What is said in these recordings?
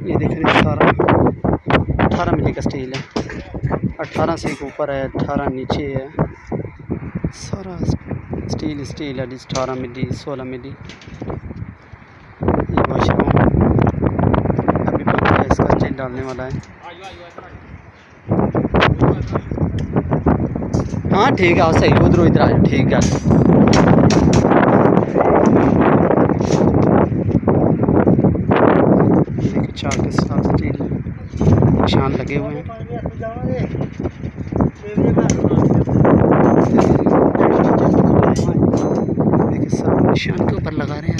ये देख रहे हैं सारा 18 मिली का स्टील है, 18 से एक ऊपर है, 18 नीचे है, सारा स्टील है। 18 मिली 16 मिली। ये माशाल्लाह अभी बन रहा है, इसका स्टील डालने वाला है। हाँ ठीक है, सही उधर इधर आ जाओ, ठीक है। चार के साथ स्टील निशान लगे हुए हैं। देखिए सब निशान के ऊपर लगा रहे हैं।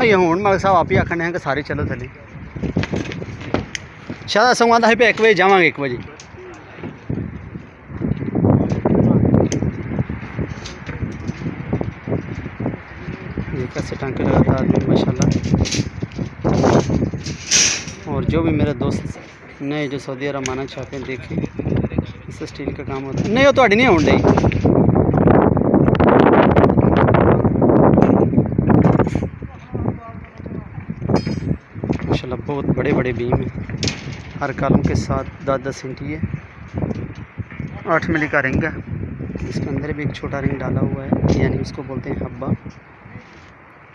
ये हूँ मल साहब आप ही आखने हैं कि सारे चलो थले शायद संवाद है पे 1 बजे जावांगे। 1 बजे ये कैसे टांके लगाता आदमी माशाल्लाह। और जो भी मेरे दोस्त नए जो सऊदी अरब आना चाहते हैं, देखिए इससे स्टील का काम होता है। नहीं वो तो नहीं होने माशाल्लाह, बहुत बड़े बड़े बीम हैं। हर कॉलम के साथ 10-10 इंच है। 8 मिली का रिंग है। इसके अंदर भी एक छोटा रिंग डाला हुआ है, यानी उसको बोलते हैं हब्बा।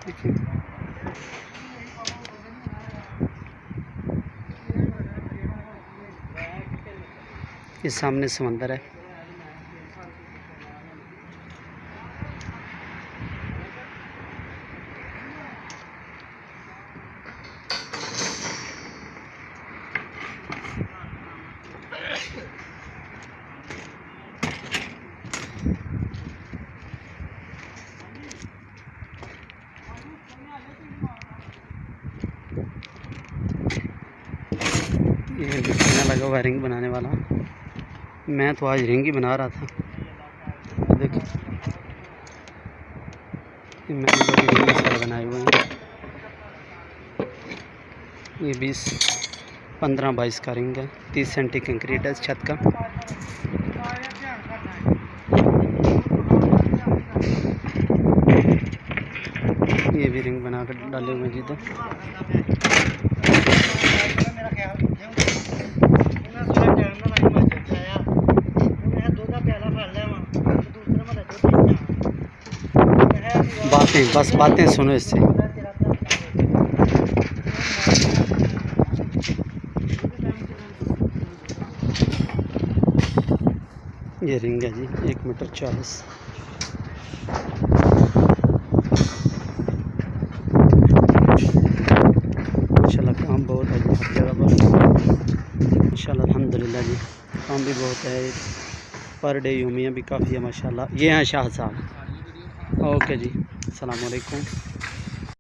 देखिए ये सामने समंदर है। ये दिखाने लगा हुआ रिंग बनाने वाला। मैं तो आज रिंग ही बना रहा था। देखिए मैंने तो रिंग सारे बनाए हुए हैं। ये 15-22 का रिंग है। 30 सेंटी कंक्रीट है इस छत का। ये भी रिंग बना कर डाले हुए जिधर। बस बातें सुनो इससे। ये रिंग है जी 1 मीटर 40। माशाल्लाह काम बहुत है जी हर जगह पर। माशाल्लाह अल्हम्दुलिल्लाह जी काम भी बहुत है। पर डे यूमिया भी काफ़ी है माशाल्लाह। ये हैं शाह साहब। ओके जी, अस्सलाम वालेकुम।